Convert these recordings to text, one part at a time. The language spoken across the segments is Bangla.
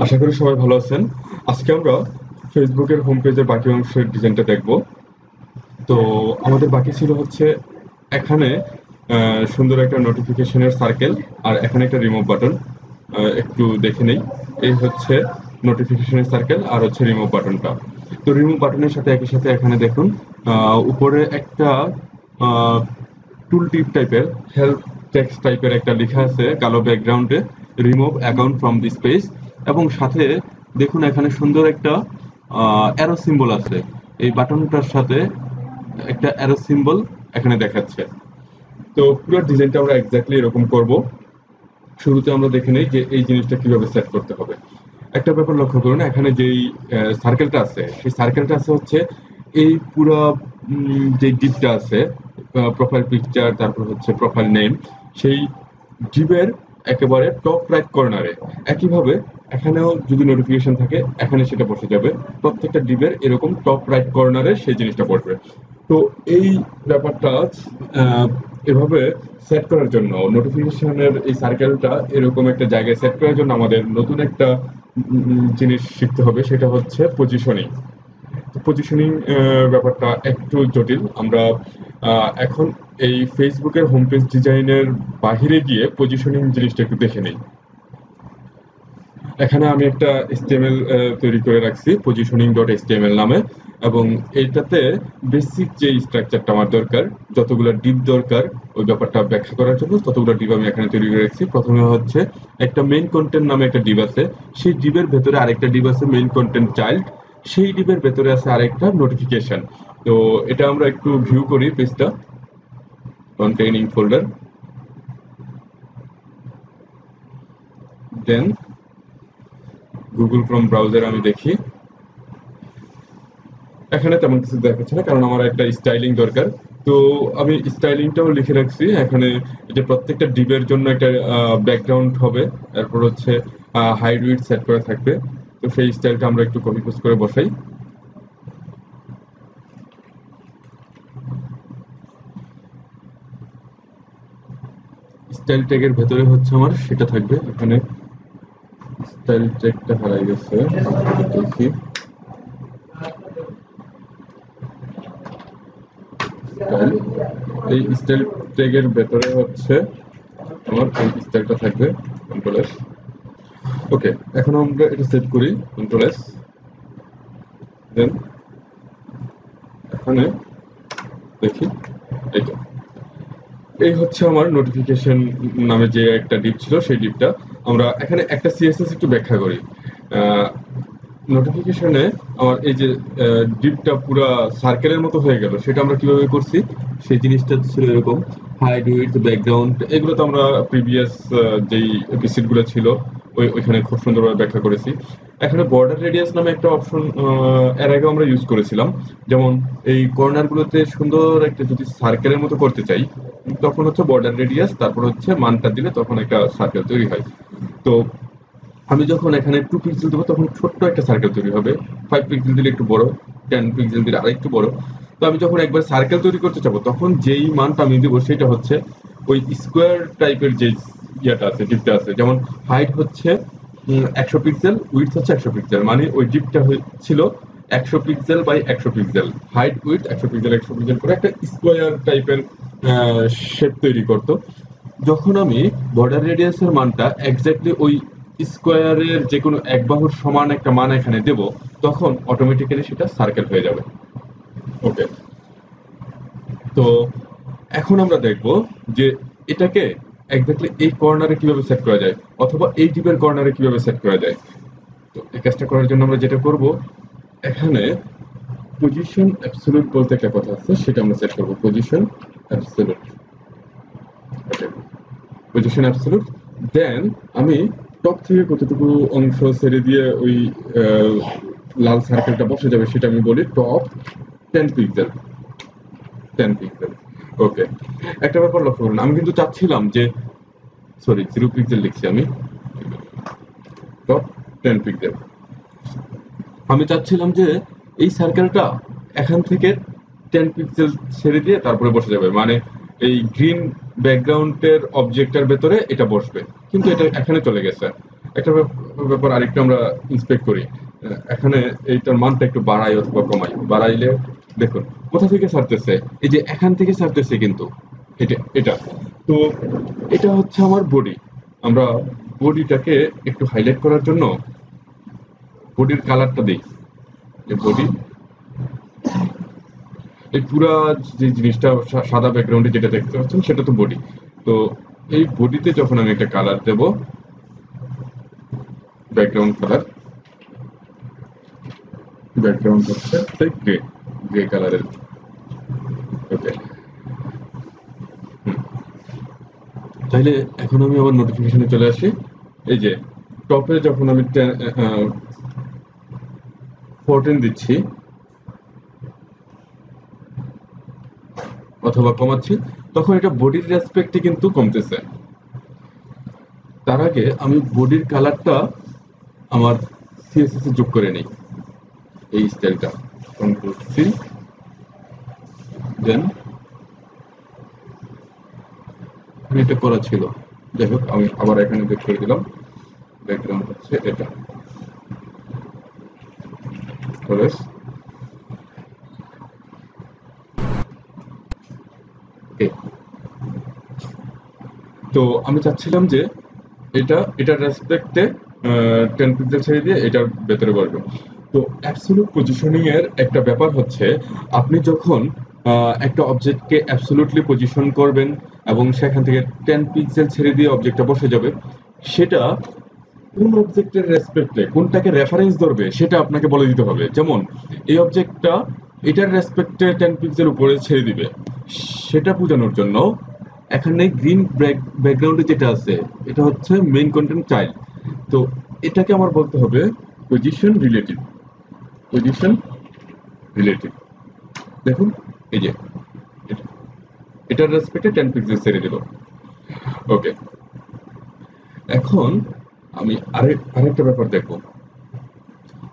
আশা করি সবাই ভালো আছেন। আজকে আমরা ফেসবুকের হোম পেজের বাকি অংশের ডিজাইনটা দেখব। তো আমাদের বাকি ছিল হচ্ছে এখানে সুন্দর একটা নোটিফিকেশনের সার্কেল, আর এখানে একটা রিমুভ বাটন। একটু দেখে নেই। এই হচ্ছে নোটিফিকেশনের সার্কেল আর হচ্ছে রিমুভ বাটনটা। তো রিমুভ বাটনের সাথে একই সাথে এখানে দেখুন উপরে একটা টুল টিপ টাইপের হেল্প টেক্সট টাইপের একটা লেখা আছে কালো ব্যাকগ্রাউন্ডে, remove account from this page. এবং সাথে দেখুন এখানে সুন্দর একটা অ্যারো সিম্বল আছে। এই বাটনটার সাথে একটা অ্যারো সিম্বল এখানে দেখাচ্ছে। তো পুরো ডিজাইনটা আমরা এক্স্যাক্টলি এরকম করব। শুরুতে আমরা দেখে নেই যে এই জিনিসটা কিভাবে সেট করতে হবে। একটা ব্যাপার লক্ষ্য করুন, এখানে যেই সার্কেলটা আছে সেই সার্কেলটা আছে হচ্ছে এই পুরো যে ডিপটা আছে, প্রোফাইল পিকচার, তারপর হচ্ছে প্রোফাইল নেম, সেই ডিপের একেবারে টপ রাইট কর্নারে। একইভাবে এখানেও যদি নোটিফিকেশন থাকে এখানে সেটা বসে যাবে। প্রত্যেকটা ডিপের এরকম টপ রাইট কর্নারে সেই জিনিসটা বসবে। তো এই ব্যাপারটা এভাবে সেট করার জন্য, নোটিফিকেশনের এই সার্কেলটা এরকম একটা জায়গায় সেট করার জন্য আমাদের নতুন একটা জিনিস শিখতে হবে, সেটা হচ্ছে পজিশনিং। পজিশনিং ব্যাপারটা একটু জটিল। আমরা এখন এই ফেসবুকের হোম পেজ ডিজাইনের বাহিরে গিয়ে পজিশনিং জিনিসটা একটু দেখে নেই। এখানে আমি একটা HTML তৈরি করে রাখছি positioning.html নামে, এবং এইটাতে বেসিক যে স্ট্রাকচারটা আমার দরকার, যতগুলো ডিপ দরকার ওই ব্যাপারটা ব্যাখ্যা করার জন্য ততগুলো ডিপ আমি এখানে তৈরি করে রাখছি। প্রথমে হচ্ছে একটা মেইন কন্টেন্ট নামে একটা ডিপ আছে, সেই ডিপের ভেতরে আরেকটা ডিপ আছে মেইন কন্টেন্ট চাইল্ড, সেই ডিপের ভেতরে আছে আরেকটা নোটিফিকেশন। তো এটা আমরা একটু ভিউ করি পেজটা, কন্টেইনিং ফোল্ডার, দেন গুগল ক্রোম ব্রাউজার আমি দেখি। এখানে তেমন কিছু দেখাচ্ছে না, কারণ আমার একটা স্টাইলিং দরকার। তো আমি স্টাইলিংটাও লিখে রাখছি এখানে, যে প্রত্যেকটা ডিপের জন্য একটা ব্যাকগ্রাউন্ড হবে, তারপর হচ্ছে হাইড উইডথ সেট করা থাকবে। তো সেই স্টাইলটা আমরা একটু কপি পেস্ট করে বসাই। স্টাইল ট্যাগের ভেতরে হচ্ছে আমার সেটা থাকবে। এখানে স্টাইল ট্যাগটা হারাই গেছে, দেখি। স্টাইল, এই স্টাইল ট্যাগের ভেতরে হচ্ছে আমার এই স্টাইলটা থাকবে, কন্ট্রোল এস। ওকে, এখন আমরা এটা সেট করি, কন্ট্রোল এস। দেন এখানে দেখি, এইটা এই হচ্ছে আমার নোটিফিকেশন নামে যে একটা ডিপ ছিল সেই ডিপটা। আমরা এখানে একটা সিএসএস একটু ব্যাখ্যা করি। নোটিফিকেশনে আমার এই যে ডিপটা পুরো সার্কেলের মতো হয়ে গেল, সেটা আমরা কিভাবে করছি, সেই জিনিসটা ছিল এরকম হাইড উইথ ব্যাকগ্রাউন্ড। এগুলো তো আমরা প্রিভিয়াস যেই এপিসোডগুলো ছিল ওইখানে খুব সুন্দরভাবে ব্যাখ্যা করেছি। এখানে বর্ডার রেডিয়াস নামে একটা অপশন এর আগে আমরা ইউজ করেছিলাম। যেমন এই কর্নারগুলোতে সুন্দর একটা যদি সার্কেলের মতো করতে চাই, তখন হচ্ছে বর্ডার রেডিয়াস, তারপর হচ্ছে মানটা দিলে তখন একটা সার্কেল তৈরি হয়। তো আমি যখন এখানে 2 পিক্সেল দেবো তখন ছোট্ট একটা সার্কেল তৈরি হবে, 5 পিক্সেল দিলে একটু বড়, 10 পিক্সেল দিলে আরেকটু বড়। তো আমি যখন একবার সার্কেল তৈরি করতে চাবো তখন যেই মানটা আমি দিব সেটা হচ্ছে ওই স্কোয়ার টাইপের যে ইয়েটা আছে, ডিপটা আছে। যেমন হাইট হচ্ছে 100 পিক্সেল, উইডথ হচ্ছে 100 পিক্সেল, মানে ওই ডিপটা ছিল 100 pixel by 100 pixel, height width 100 pixel 100 pixel করে একটা স্কোয়ার টাইপের শেপ তৈরি করতো। যখন আমি বর্ডার রেডিয়াসের মানটা এক্স্যাক্টলি ওই স্কোয়ারের যে কোনো এক বাহুর সমান একটা মান এখানে দেব, তখন অটোমেটিক্যালি সেটা সার্কেল হয়ে যাবে। ওকে, তো এখন আমরা দেখব যে এটাকে এক্স্যাক্টলি এই কর্নারে কিভাবে সেট করা যায়, অথবা এই ডিপের কর্নারে কিভাবে সেট করা যায়। তো এই কাজটা করার জন্য আমরা যেটা করব, এখানে পজিশন অ্যাবসলিউট বলতে একটা কথা আছে, সেটা আমরা সেট করব, পজিশন অ্যাবসলিউট। ওকে, পজিশন অ্যাবসলিউট। দেন আমি টপ থেকে কতটুকু অংশ ছেড়ে দিয়ে ওই লাল সার্কেলটা বসে যাবে সেটা আমি বলি টপ 10 পিক্সেল, 10 পিক্সেল। ওকে, একটা ব্যাপার লক্ষ্য করুন, আমি কিন্তু চাচ্ছিলাম যে, সরি 0 পিক্সেল লিখছি আমি, টপ 10 পিক্সেল। আমি চাচ্ছিলাম যে এই সার্কেলটা এখান থেকে 10 পিক্সেল ছেড়ে দিয়ে তারপরে বসে যাবে, মানে এই গ্রিন ব্যাকগ্রাউন্ডের অবজেক্টের ভেতরে এটা বসবে, কিন্তু এটা এখানে চলে গেছে। একটা ব্যাপার আরেকটু আমরা ইন্সপেক্ট করি। এখানে এইটার মানটা একটু বাড়াই অথবা কমাই, বাড়াইলে দেখুন কোথা থেকে ছাড়তেছে, এই যে এখান থেকে ছাড়তেছে কিন্তু এটা এটা তো এটা হচ্ছে আমার বডি। আমরা বডিটাকে একটু হাইলাইট করার জন্য বডির কালারটা দিই, যে বডি এই পুরা যে জিনিসটা সাদা ব্যাকগ্রাউন্ডে যেটা দেখতে পাচ্ছেন সেটা তো বডি। তো এই বডিতে যখন আমি একটা কালার দেব, ব্যাকগ্রাউন্ড কালার, ব্যাকগ্রাউন্ড হচ্ছে গ্রে, গ্রে কালারের। ওকে, তাহলে এখন আমি আবার নোটিফিকেশনে চলে আসি। এই যে টপে যখন আমি 14 দিচ্ছি অথবা কমাচ্ছি, তখন এটা বডির রেসপেক্টে কিন্তু কমতেছে। তার আগে আমি বডির কালারটা আমার সিএসএস এ যোগ করে নিই, এই স্টাইলটা কন্ট্রোল সি, দেন এটা করা ছিল, যাই হোক আমি আবার এখানে যোগ করে দিলাম। ব্যাকগ্রাউন্ড হচ্ছে এটা, ওকে। তো আমি চাচ্ছিলাম যে এটার রেসপেক্টে 10 পিক্সেল ছেড়ে দিয়ে এটার ভেতরে বসবে। তো অ্যাবসলিউট পজিশনিং এর একটা ব্যাপার হচ্ছে, আপনি যখন একটা অবজেক্টকে অ্যাবসলিউটলি পজিশন করবেন এবং সেখান থেকে 10 পিক্সেল ছেড়ে দিয়ে অবজেক্টটা বসে যাবে, সেটা কোন অবজেক্টের রেসপেক্টে কোনটাকে রেফারেন্স ধরবে সেটা আপনাকে বলে দিতে হবে। যেমন এই অবজেক্টটা এটার রেসপেক্টে 10 পিক্সেল উপরে ছেড়ে দিবে, সেটা বোঝানোর জন্য এখানে গ্রিন ব্যাকগ্রাউন্ডে যেটা আছে এটা হচ্ছে মেইন কন্টেন্ট চাইল্ড। তো এটাকে আমার বলতে হবে পজিশন রিলেটিভ, পজিশন রিলেটিভ। দেখুন এই যে এটার রেসপেক্টে 10 পিক্সেল ছেড়ে দিল। ওকে, এখন আমি আরেকটা ব্যাপার দেখবো,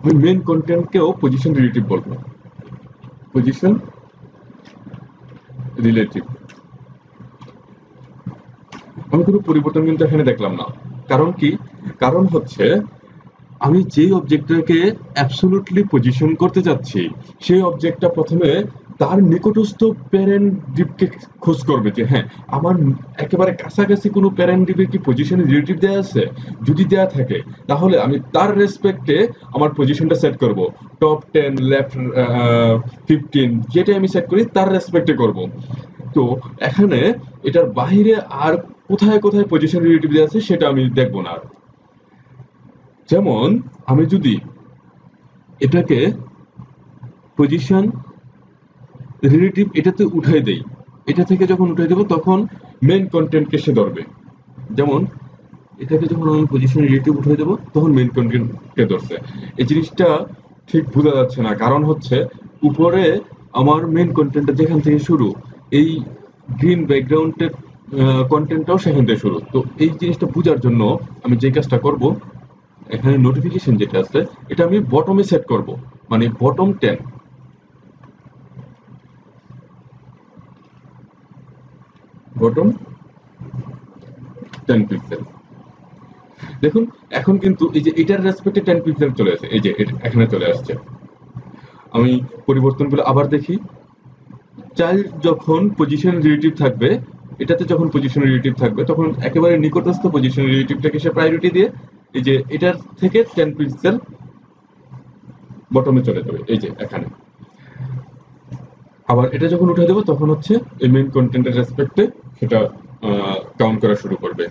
আমি মেইন কন্টেন্টকেও পজিশন রিলেটিভ বলবো, পজিশন রিলেটিভ। আমি কোনো পরিবর্তন কিন্তু এখানে দেখলাম না। কারণ কি? কারণ হচ্ছে আমি যেই অবজেক্টটাকে অ্যাবসলিউটলি পজিশন করতে যাচ্ছি, সেই অবজেক্টটা প্রথমে তার নিকটস্থ প্যারেন্ট ডিপকে খোঁজ করবে যে হ্যাঁ আমার একেবারে কাছাকাছি কোনো প্যারেন্ট ডিপের কি পজিশন রিলেটিভ দেওয়া আছে। যদি দেওয়া থাকে তাহলে আমি তার রেসপেক্টে আমার পজিশনটা সেট করব। টপ 10, লেফট 15, যেটাই আমি সেট করি তার রেসপেক্টে করব। তো এখানে এটার বাহিরে আর কোথায় কোথায় পজিশন রিলেটিভ দেওয়া আছে সেটা আমি দেখবো না। যেমন আমি যদি এটাকে পজিশন রিলেটিভ এটাতে উঠাই দেই, এটা থেকে যখন উঠাই দেবো তখন মেইন কন্টেন্টকে সে ধরবে। যেমন এটাকে যখন আমি পজিশন রিলেটিভ উঠাই দেবো তখন মেইন কন্টেন্টকে ধরছে। এই জিনিসটা ঠিক বোঝা যাচ্ছে না, কারণ হচ্ছে উপরে আমার মেইন কন্টেন্টটা যেখান থেকে শুরু, এই গ্রিন ব্যাকগ্রাউন্ডের কন্টেন্টটাও সেখান থেকে শুরু। তো এই জিনিসটা বোঝার জন্য আমি যে কাজটা করব, এখানে নোটিফিকেশন যেটা আছে এটা আমি বটমে সেট করব, মানে বটম 10, বটম 10 পিক্সেল। দেখুন এখন কিন্তু এই যে এটার রেসপেক্টে 10 পিক্সেল চলে আসে, এই যে এখানে চলে আসছে। আমি পরিবর্তনগুলো আবার দেখি। চাইল্ড যখন পজিশন রিলেটিভ থাকবে, এটাতে যখন পজিশন রিলেটিভ থাকবে তখন একেবারে নিকটস্থ পজিশন রিলেটিভটাকে সে প্রায়োরিটি দিয়ে এই যে এটার থেকে 10 পিক্সেল বটমে চলে যাবে, এই যে এখানে। আবার এটা যখন উঠে দেবো তখন হচ্ছে এই মেইন কন্টেন্টের রেসপেক্টে সেটা কাউন্ট করা শুরু করবে।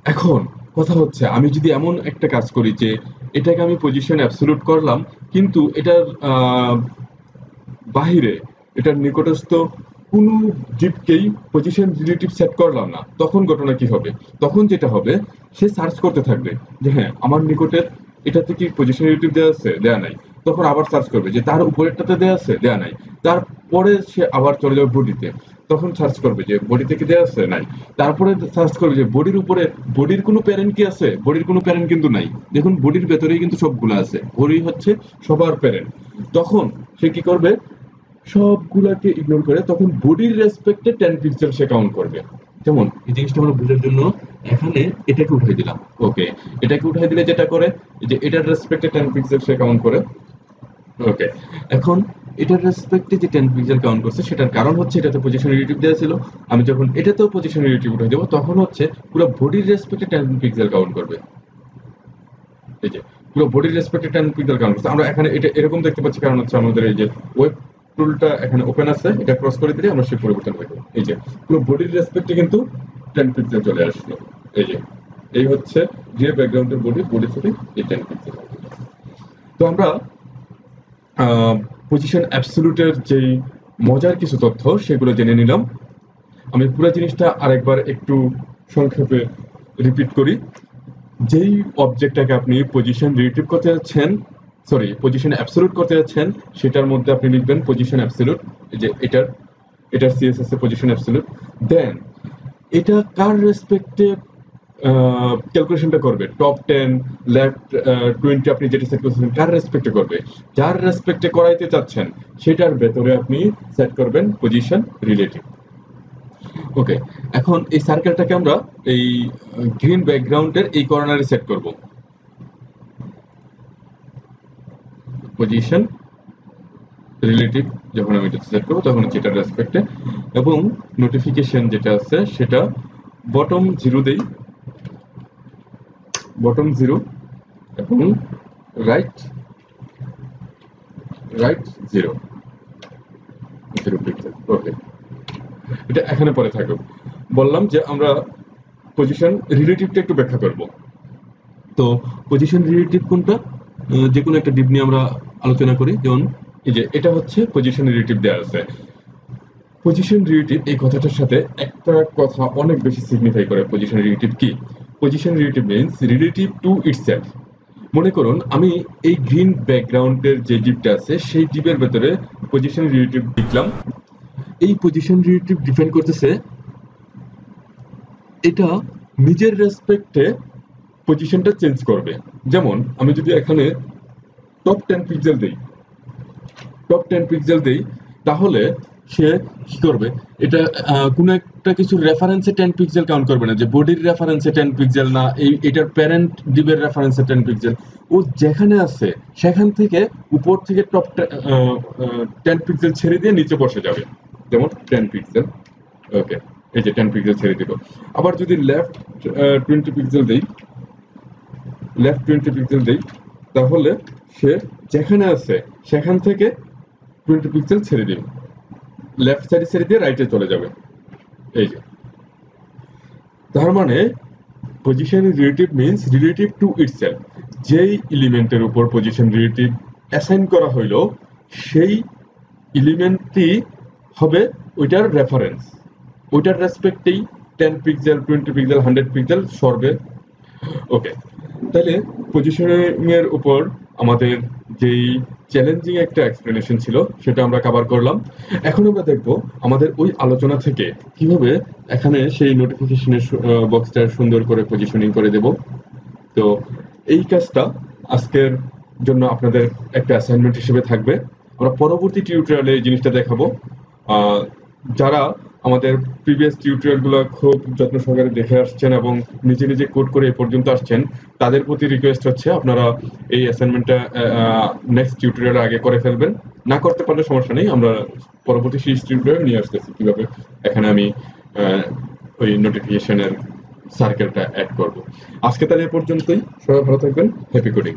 এখন কথা হচ্ছে আমি যদি এমন একটা কাজ করি যে এটাকে আমি পজিশন অ্যাবসলিউট করলাম, কিন্তু এটার বাহিরে এটার নিকটস্থ কোনো ডিপকেই পজিশন রিলেটিভ সেট করলাম না, তখন ঘটনা কি হবে? তখন যেটা হবে, সে সার্চ করতে থাকবে যে হ্যাঁ আমার নিকটের এটাতে কি পজিশন রিলেটিভ দেওয়া আছে, দেওয়া নাই। তখন আবার সার্চ করবে যে তার উপরেরটাতে দেওয়া আছে, দেওয়া নাই। তারপরে সে আবার চলে যাবে বডিতে, তখন সার্চ করবে যে বডিতে কি দেওয়া আছে, নাই। তারপরে সার্চ করবে যে বডির উপরে বডির কোনো প্যারেন্ট কি আছে, বডির কোনো প্যারেন্ট কিন্তু নাই। দেখুন বডির ভেতরেই কিন্তু সবগুলো আছে, বডি হচ্ছে সবার প্যারেন্ট। তখন সে কি করবে, সবগুলাকে ইগনোর করে তখন বডির রেসপেক্টে 10 পিক্সেল সে কাউন্ট করবে। যেমন এই জিনিসটা আমরা বোঝার জন্য এখানে এটাকে উঠাই দিলাম। ওকে, এটাকে উঠাই দিলে যেটা করে যে এটার রেসপেক্টে 10 পিক্সেল সে কাউন্ট করে। ওকে, এখন এটার রেসপেক্টে যে 10 পিক্সেল কাউন্ট করছে সেটার কারণ হচ্ছে এটাতে পজিশন রিলেটিভ দেওয়া ছিল। আমি যখন এটাতেও পজিশন রিলেটিভ উঠাই দেবো তখন হচ্ছে পুরো বডির রেসপেক্টে 10 পিক্সেল কাউন্ট করবে। এই যে পুরো বডির রেসপেক্টে 10 পিক্সেল কাউন্ট করছে। আমরা এখানে এটা এরকম দেখতে পাচ্ছি কারণ হচ্ছে আমাদের এই যে ওয়েব টুলটা এখানে ওপেন আছে, এটা ক্রস করে দিলে আমরা সেই পরিবর্তন দেখব। এই যে পুরো বডির রেসপেক্টে কিন্তু 10 পিক্সেল চলে আসলো। এই যে এই হচ্ছে যে ব্যাকগ্রাউন্ডের বডি থেকে এই 10 পিক্সেল। তো আমরা পজিশন অ্যাবসলিউটের যেই মজার কিছু তথ্য সেগুলো জেনে নিলাম। আমি পুরো জিনিসটা আরেকবার একটু সংক্ষেপে রিপিট করি। যেই অবজেক্টটাকে আপনি পজিশন রিলেটিভ করতে যাচ্ছেন, সরি পজিশন অ্যাবসলিউট করতে যাচ্ছেন, সেটার মধ্যে আপনি লিখবেন পজিশন অ্যাবসলিউট। যে এটার সিএসএস এ পজিশন অ্যাবসলিউট। দেন এটা কার রেসপেক্টে ক্যালকুলেশনটা করবে, টপ 10 লেফট 20 আপনি যেটা সেট করছেন কার রেসপেক্টে করবে, যার রেসপেক্টে করাইতে চাচ্ছেন সেটার ভেতরে আপনি সেট করবেন পজিশন রিলেটিভ। ওকে, এখন এই সার্কেলটাকে আমরা এই গ্রিন ব্যাকগ্রাউন্ডের এই কর্নারে সেট করব পজিশন রিলেটিভ। যখন আমি এটা সেট করবো তখন যেটার রেসপেক্টে, এবং নোটিফিকেশন যেটা আছে সেটা বটম 0 দেই, বটম 0 এবং রাইট 0 পিক্সেল। ওকে, এটা এখানে পরে থাকবে। বললাম যে আমরা পজিশন রিলেটিভটা একটু ব্যাখ্যা করব। তো পজিশন রিলেটিভ কোনটা, যে কোনো একটা ডিপ নিয়ে আমরা আলোচনা করি। যেমন এই যে এটা হচ্ছে পজিশন রিলেটিভ দেওয়া আছে। পজিশন রিলেটিভ এই কথাটার সাথে একটা কথা অনেক বেশি সিগনিফাই করে। পজিশন রিলেটিভ কি? Position relative means relative to itself. মনে করুন আমি এই গ্রিন ব্যাকগ্রাউন্ডের যে ডিপটা আছে সেই ডিপের ভেতরে পজিশন রিলেটিভ লিখলাম। এই পজিশন রিলেটিভ ডিফাইন করতেছে এটা নিজের রেসপেক্টে পজিশনটা চেঞ্জ করবে। যেমন আমি যদি এখানে টপ 10 পিক্সেল দেই, টপ 10 পিক্সেল দেই, তাহলে সে কি করবে, এটা কোনো একটা কিছু রেফারেন্সে 10 পিক্সেল কাউন্ট করবে না, যে বডির রেফারেন্সে 10 পিক্সেল না, এই এটার প্যারেন্ট ডিবের রেফারেন্সে 10 পিক্সেল। ও যেখানে আছে সেখান থেকে উপর থেকে টপ 10 পিক্সেল ছেড়ে দিয়ে নিচে বসে যাবে। যেমন 10 পিক্সেল। ওকে, এই যে 10 পিক্সেল ছেড়ে দিল। আবার যদি লেফট 20 পিক্সেল দেই, লেফট 20 পিক্সেল দেই, তাহলে সে যেখানে আছে সেখান থেকে 20 পিক্সেল ছেড়ে দিন, লেফট সাইডে ছেড়ে দিয়ে রাইটে চলে যাবে। এই যে তার মানে position relative means relative to itself. যেই এলিমেন্টের উপর পজিশন রিলেটিভ অ্যাসাইন করা হইল সেই এলিমেন্টটি হবে ওইটার রেফারেন্স, ওইটার রেসপেক্টেই 10 পিক্সেল 20 পিক্সেল 100 পিক্সেল সরবে। ওকে, তাহলে পজিশনিং এর উপর আমাদের যেই চ্যালেঞ্জিং একটা এক্সপ্লেনেশন ছিল সেটা আমরা কভার করলাম। এখন আমরা দেখব আমাদের ওই আলোচনা থেকে কিভাবে এখানে সেই নোটিফিকেশনের বক্সটা সুন্দর করে পজিশনিং করে দেব। তো এই কাজটা আজকের জন্য আপনাদের একটা অ্যাসাইনমেন্ট হিসেবে থাকবে। আমরা পরবর্তী টিউটোরিয়ালে এই জিনিসটা দেখাবো। যারা আমাদের প্রিভিয়াস টিউটোরিয়ালগুলো খুব যত্ন সহকারে দেখে আসছেন এবং নিজে নিজে কোড করে এ পর্যন্ত আসছেন, তাদের প্রতি রিকোয়েস্ট হচ্ছে আপনারা এই অ্যাসাইনমেন্টটা নেক্সট টিউটোরিয়ালের আগে করে ফেলবেন। না করতে পারলে সমস্যা নেই, আমরা পরবর্তী সিরিজ টিউটোরিয়াল নিয়ে আসতেছি কিভাবে এখানে আমি ওই নোটিফিকেশনের সার্কেলটা অ্যাড করব। আজকে তাহলে এ পর্যন্তই। সবাই ভালো থাকবেন। Happy coding.